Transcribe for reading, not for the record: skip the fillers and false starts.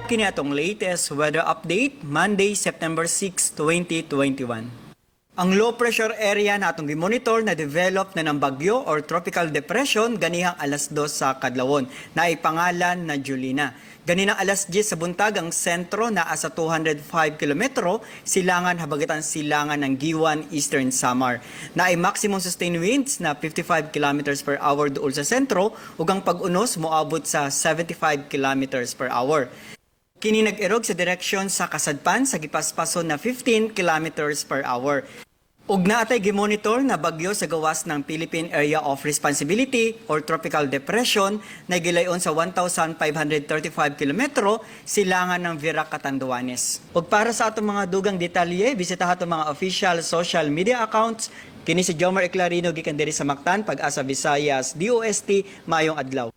Kini atong latest weather update, Monday, September 6, 2021. Ang low pressure area na atong gimonitor na develop na ng bagyo or tropical depression ganihang alas 2 sa kadlawon na ipangalan na Julina. Ganinang alas 10 sa buntag ang sentro na asa 205 kilometro silangan habagatang silangan ng Giwan, Eastern Samar. Na ay maximum sustained winds na 55 kilometers per hour duol sa sentro ug ang pag-unos moabot sa 75 kilometers per hour. Kini nag-erog sa direksyon sa kasadpan sa gipaspason na 15 kilometers per hour. Ug naatay gimonitor na bagyo sa gawas ng Philippine Area of Responsibility or Tropical Depression na gilayon sa 1,535 kilometro silangan ng Virac, Catanduanes. Ug para sa atong mga dugang detalye, bisita atong mga official social media accounts. Kini si Jomar Eclarino gikan diri sa Mactan, Pag-asa Visayas, DOST, Mayong Adlaw.